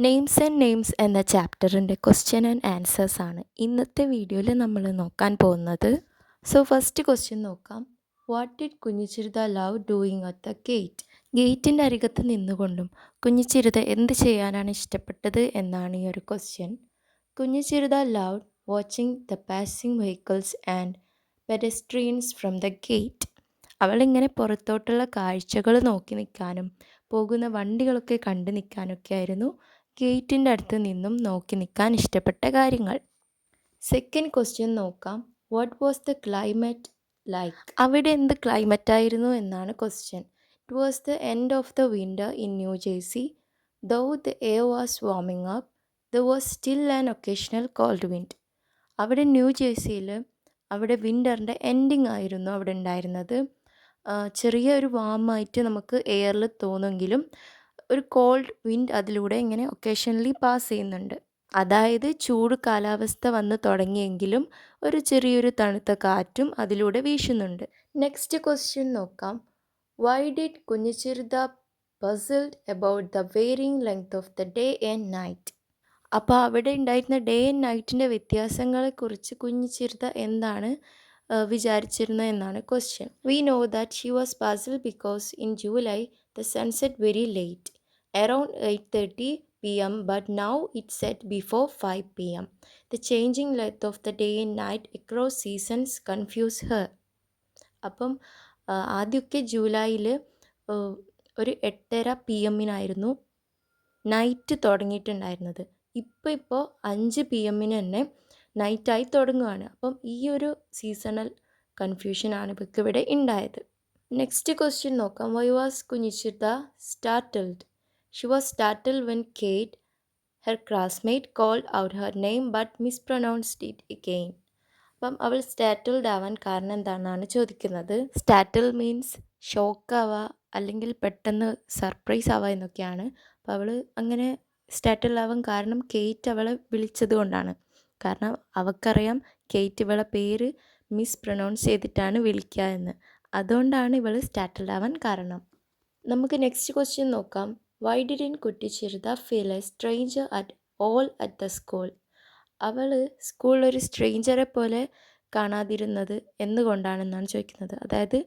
Names and names എന്ന ചാപ്റ്ററിൻ്റെ question and answers ആണ് ഇന്നത്തെ വീഡിയോയിൽ നമ്മൾ നോക്കാൻ പോകുന്നത്. ഫസ്റ്റ് ക്വസ്റ്റ്യൻ നോക്കാം. What did Kunjichirutha love doing at the gate? ഗേറ്റിൻ്റെ അരികത്ത് നിന്നുകൊണ്ടും കുഞ്ഞിച്ചിരുത എന്ത് ചെയ്യാനാണ് ഇഷ്ടപ്പെട്ടത് എന്നാണ് ഈ ഒരു question. Kunjichirutha love watching the passing vehicles and pedestrians from the gate. അവളിങ്ങനെ പുറത്തോട്ടുള്ള കാഴ്ചകൾ നോക്കി നിൽക്കാനും പോകുന്ന വണ്ടികളൊക്കെ കണ്ടു നിൽക്കാനൊക്കെ ആയിരുന്നു ഗേറ്റിൻ്റെ അടുത്ത് നിന്നും നോക്കി നിൽക്കാൻ ഇഷ്ടപ്പെട്ട കാര്യങ്ങൾ. സെക്കൻഡ് ക്വസ്റ്റ്യൻ നോക്കാം. What was the climate like? അവിടെ എന്ത് ക്ലൈമറ്റ് ആയിരുന്നു എന്നാണ് question. It was the end of the winter in New Jersey. Though the air was warming up, the was still an occasional cold wind. അവിടെ ന്യൂ ജേഴ്സിയിൽ അവിടെ വിൻ്ററിൻ്റെ എൻഡിങ് ആയിരുന്നു അവിടെ ഉണ്ടായിരുന്നത്. ചെറിയ ഒരു വാമായിട്ട് നമുക്ക് എയറിൽ തോന്നുമെങ്കിലും ഒരു കോൾഡ് വിൻഡ് അതിലൂടെ ഇങ്ങനെ ഒക്കേഷണലി പാസ് ചെയ്യുന്നുണ്ട്. അതായത് ചൂട് കാലാവസ്ഥ വന്ന് തുടങ്ങിയെങ്കിലും ഒരു ചെറിയൊരു തണുത്ത കാറ്റും അതിലൂടെ വീശുന്നുണ്ട്. നെക്സ്റ്റ് ക്വസ്റ്റ്യൻ നോക്കാം. Why did Kunjichirutha puzzled about the varying length of the day and night? അപ്പോൾ അവിടെ ഉണ്ടായിരുന്ന ഡേ ആൻഡ് നൈറ്റിൻ്റെ വ്യത്യാസങ്ങളെക്കുറിച്ച് കുഞ്ഞിച്ചിരുത എന്താണ് വിചാരിച്ചിരുന്നത് എന്നാണ് question. We know that she was puzzled because in July the sunset very late, around 8:30 p.m., but now it's set before 5 p.m. The changing length of the day and night across seasons confuse her. അപ്പം ആദ്യമൊക്കെ ജൂലൈയിൽ ഒരു 8:30 p.m. Night തുടങ്ങിയിട്ടുണ്ടായിരുന്നത്. ഇപ്പോൾ 5 p.m. തന്നെ നൈറ്റായി തുടങ്ങുകയാണ്. അപ്പം ഈ ഒരു സീസണൽ കൺഫ്യൂഷനാണ് ഇവർക്ക് ഇവിടെ ഉണ്ടായത്. നെക്സ്റ്റ് ക്വസ്റ്റ്യൻ നോക്കാം. Why was Kunjichirutha startled? She was startled when Kate, her classmate, called out her name but mispronounced it again. അപ്പം അവൾ സ്റ്റാർട്ടിൽഡ് ആവാൻ കാരണം എന്താണെന്നാണ് ചോദിക്കുന്നത്. സ്റ്റാർട്ടിൽ മീൻസ് ഷോക്ക് ആവുക അല്ലെങ്കിൽ പെട്ടെന്ന് സർപ്രൈസ് ആവുക എന്നൊക്കെയാണ്. അപ്പോൾ അവൾ അങ്ങനെ സ്റ്റാർട്ടിൽഡ് ആവാൻ കാരണം കേറ്റ് അവളെ വിളിച്ചത് കൊണ്ടാണ്. കാരണം അവൾക്കറിയാം കേറ്റ് ഇവളെ പേര് മിസ്പ്രൊനൗൺസ് ചെയ്തിട്ടാണ് വിളിക്കുക എന്ന്. അതുകൊണ്ടാണ് ഇവൾ സ്റ്റാർട്ടിൽഡ് ആവാൻ കാരണം. നമുക്ക് നെക്സ്റ്റ് ക്വസ്റ്റ്യൻ നോക്കാം. Why didn't Kuttichirutha feel a stranger at all at the school? അവൾ സ്കൂളിൽ ഒരു സ്ട്രേഞ്ചറെ പോലെ കാണാതിരുന്നത് എന്തുകൊണ്ടാണെന്നാണ് ചോദിക്കുന്നത്. അതായത്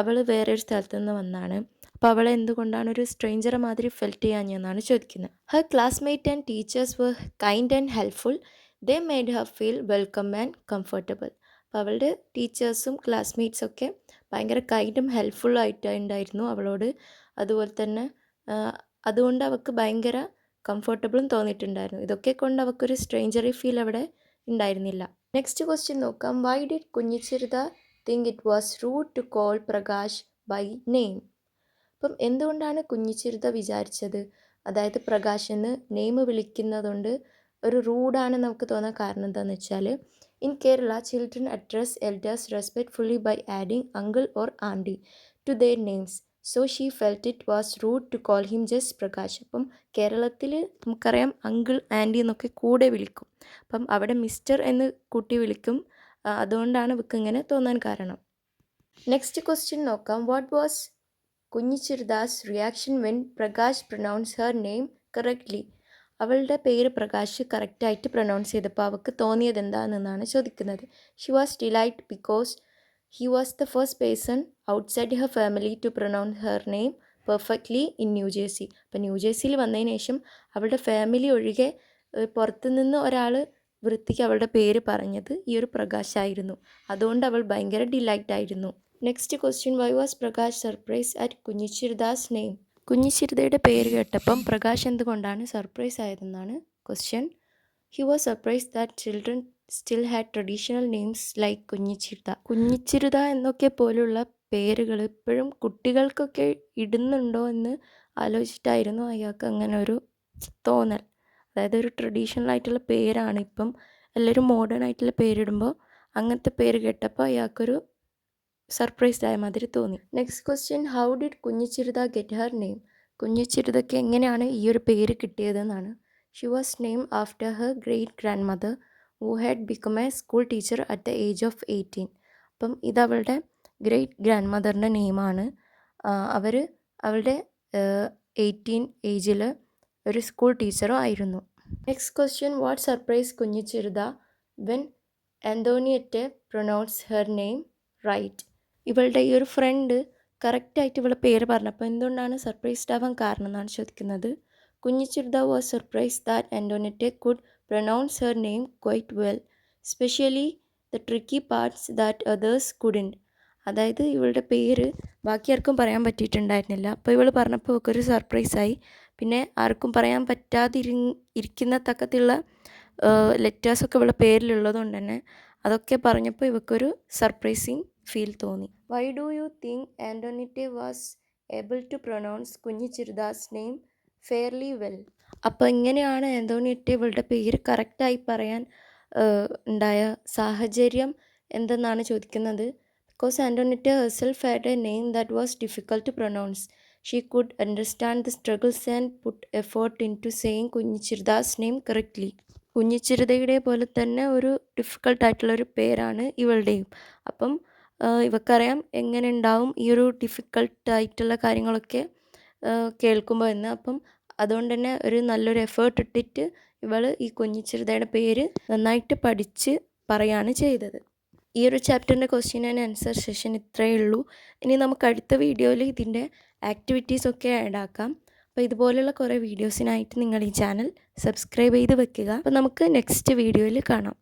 അവൾ വേറൊരു സ്ഥലത്തു നിന്ന് വന്നാണ്. അപ്പോൾ അവളെ എന്തുകൊണ്ടാണ് ഒരു സ്ട്രേഞ്ചറെ മാതിരി ഫെൽറ്റ് ചെയ്യാഞ്ഞെന്നാണ് ചോദിക്കുന്നത്. Her classmate and teachers were kind and helpful. They made her feel welcome and comfortable. അപ്പോൾ അവളുടെ ടീച്ചേഴ്സും ക്ലാസ്മേറ്റ്സൊക്കെ ഭയങ്കര കൈൻഡും ഹെൽപ്ഫുള്ളും ആയിട്ടുണ്ടായിരുന്നു അവളോട്. അതുപോലെ തന്നെ അതുകൊണ്ട് അവൾക്ക് ഭയങ്കര കംഫർട്ടബിളും തോന്നിയിട്ടുണ്ടായിരുന്നു. ഇതൊക്കെ കൊണ്ട് അവൾക്കൊരു സ്ട്രേഞ്ചറി ഫീൽ അവിടെ ഉണ്ടായിരുന്നില്ല. നെക്സ്റ്റ് ക്വസ്റ്റ്യൻ നോക്കാം. Why did Kunjichirutha think it was rude to call Prakash by name? അപ്പം എന്തുകൊണ്ടാണ് കുഞ്ഞിച്ചിരുത വിചാരിച്ചത് അതായത് പ്രകാശ് എന്ന് നെയിം വിളിക്കുന്നതുകൊണ്ട് ഒരു റൂഡാണ് നമുക്ക് തോന്നാൻ കാരണം എന്താണെന്ന് വെച്ചാൽ, in Kerala children address elders respectfully by adding uncle or aunty to their names. So she felt it was rude to call him just Prakash. അപ്പം കേരളത്തിൽ നമുക്കറിയാം അങ്കിൾ ആൻറ്റി എന്നൊക്കെ കൂടെ വിളിക്കും. അപ്പം അവിടെ മിസ്റ്റർ എന്ന് കൂട്ടി വിളിക്കും. അതുകൊണ്ടാണ് ഇവർക്ക് ഇങ്ങനെ തോന്നാൻ കാരണം. നെക്സ്റ്റ് ക്വസ്റ്റ്യൻ നോക്കാം. What was Kunjichirutha's reaction when Prakash pronounce her name correctly? അവളുടെ പേര് പ്രകാശ് കറക്റ്റായിട്ട് പ്രൊനൗൺസ് ചെയ്തപ്പോൾ അവൾക്ക് തോന്നിയത് എന്താണെന്നാണ് ചോദിക്കുന്നത്. She was delight because he was the first person outside her family to pronounce her name perfectly in New Jersey. അപ്പോൾ ന്യൂ ജേഴ്സിയിൽ വന്നതിന് ശേഷം അവളുടെ ഫാമിലി ഒഴികെ പുറത്തുനിന്ന് ഒരാൾ വൃത്തിക്ക് അവളുടെ പേര് പറഞ്ഞത് ഈ ഒരു പ്രകാശായിരുന്നു. അതുകൊണ്ട് അവൾ ഭയങ്കര ഡിലൈറ്റ് ആയിരുന്നു. Next question. Why was Prakash surprise at Kunjichirutha's name? കുഞ്ഞിച്ചിരുതയുടെ പേര് കേട്ടപ്പം പ്രകാശ് എന്തുകൊണ്ടാണ് സർപ്രൈസ് ആയതെന്നാണ് question. He was surprise that children still had traditional names like Kunjichirutha. Kunjichirutha എന്നൊക്കെ പോലുള്ള പേരുകൾ ഇപ്പോഴും കുട്ടികൾക്കൊക്കെ ഇടുന്നുണ്ടോ എന്ന് ആലോചിച്ചിട്ടായിരുന്നു അയാൾക്ക് അങ്ങനെ ഒരു തോന്നൽ. അതായത് ഒരു ട്രഡീഷണൽ ആയിട്ടുള്ള പേരാണ് ഇപ്പം എല്ലാവരും മോഡേൺ ആയിട്ടുള്ള പേരിടുമ്പോൾ അങ്ങനത്തെ പേര് കേട്ടപ്പോൾ അയാൾക്കൊരു സർപ്രൈസ്ഡ് ആയ മാതിരി തോന്നി. Next question. How did Kunjichirutha get her name? കുഞ്ഞിച്ചിരുതയ്ക്ക് എങ്ങനെയാണ് ഈ ഒരു പേര് കിട്ടിയതെന്നാണ്. She was name after her great grandmother who had become a school teacher at the age of 18. അപ്പം ഇതവളുടെ ഗ്രേറ്റ് ഗ്രാൻഡ് മദറിൻ്റെ നെയിമാണ്. അവർ അവളുടെ 18 ഏജിൽ ഒരു സ്കൂൾ ടീച്ചറോ ആയിരുന്നു. Next question, what surprise Kunjichirutha when Antoinette pronounce her name right. ഇവളുടെ ഈ ഒരു front കറക്റ്റായിട്ട് ഇവളുടെ പേര് പറഞ്ഞപ്പോൾ എന്തുകൊണ്ടാണ് സർപ്രൈസ്ഡ് ആവാൻ കാരണം എന്നാണ് ചോദിക്കുന്നത്. Kunjichirutha was surprise that Antoinette could pronounce her name quite well, specially the tricky parts that others couldn't. അതായത് ഇവളുടെ പേര് ബാക്കി ആർക്കും പറയാൻ പറ്റിയിട്ടുണ്ടായിരുന്നില്ല. അപ്പോൾ ഇവൾ പറഞ്ഞപ്പോൾ ഇവൾക്കൊരു സർപ്രൈസായി. പിന്നെ ആർക്കും പറയാൻ ഇരിക്കുന്ന തക്കത്തിലുള്ള ലെറ്റേഴ്സൊക്കെ ഇവളുടെ പേരിലുള്ളത് കൊണ്ട് തന്നെ അതൊക്കെ പറഞ്ഞപ്പോൾ ഇവൾക്കൊരു സർപ്രൈസിങ് ഫീൽ തോന്നി. Why do you think Antoinette was able to pronounce Kunjichirutha's name fairly well. അപ്പോൾ ഇങ്ങനെയാണ് ആൻ്റോണിയറ്റെ ഇവളുടെ പേര് കറക്റ്റായി പറയാൻ ഉണ്ടായ സാഹചര്യം എന്തെന്നാണ് ചോദിക്കുന്നത്. Because Antoinette herself had a name that was difficult to pronounce. She could understand the struggles and put effort into saying Kunjichirutha's name correctly. കുഞ്ഞിച്ചിരുതയുടെ പോലെ തന്നെ ഒരു ഡിഫിക്കൽട്ടായിട്ടുള്ളൊരു പേരാണ് ഇവളുടെയും. അപ്പം ഇവക്കറിയാം എങ്ങനെ ഉണ്ടാവും ഈ ഒരു ഡിഫിക്കൽട്ടായിട്ടുള്ള കാര്യങ്ങളൊക്കെ കേൾക്കുമ്പോൾ എന്ന്. അപ്പം അതുകൊണ്ട് തന്നെ ഒരു നല്ലൊരു എഫേർട്ട് ഇട്ടിട്ട് ഇവൾ ഈ കുഞ്ഞിച്ചിരുതയുടെ പേര് നന്നായിട്ട് പഠിച്ച് പറയാണ് ചെയ്തത്. ഈ ഒരു ചാപ്റ്ററിൻ്റെ ക്വസ്റ്റ്യൻ ആൻഡ് ആൻസർ സെഷൻ ഇത്രയേ ഉള്ളൂ. ഇനി നമുക്ക് അടുത്ത വീഡിയോയിൽ ഇതിൻ്റെ ആക്ടിവിറ്റീസൊക്കെ ആഡ് ആക്കാം. അപ്പോൾ ഇതുപോലെയുള്ള കുറേ വീഡിയോസിനായിട്ട് നിങ്ങൾ ഈ ചാനൽ സബ്സ്ക്രൈബ് ചെയ്ത് വെക്കുക. അപ്പോൾ നമുക്ക് നെക്സ്റ്റ് വീഡിയോയിൽ കാണാം.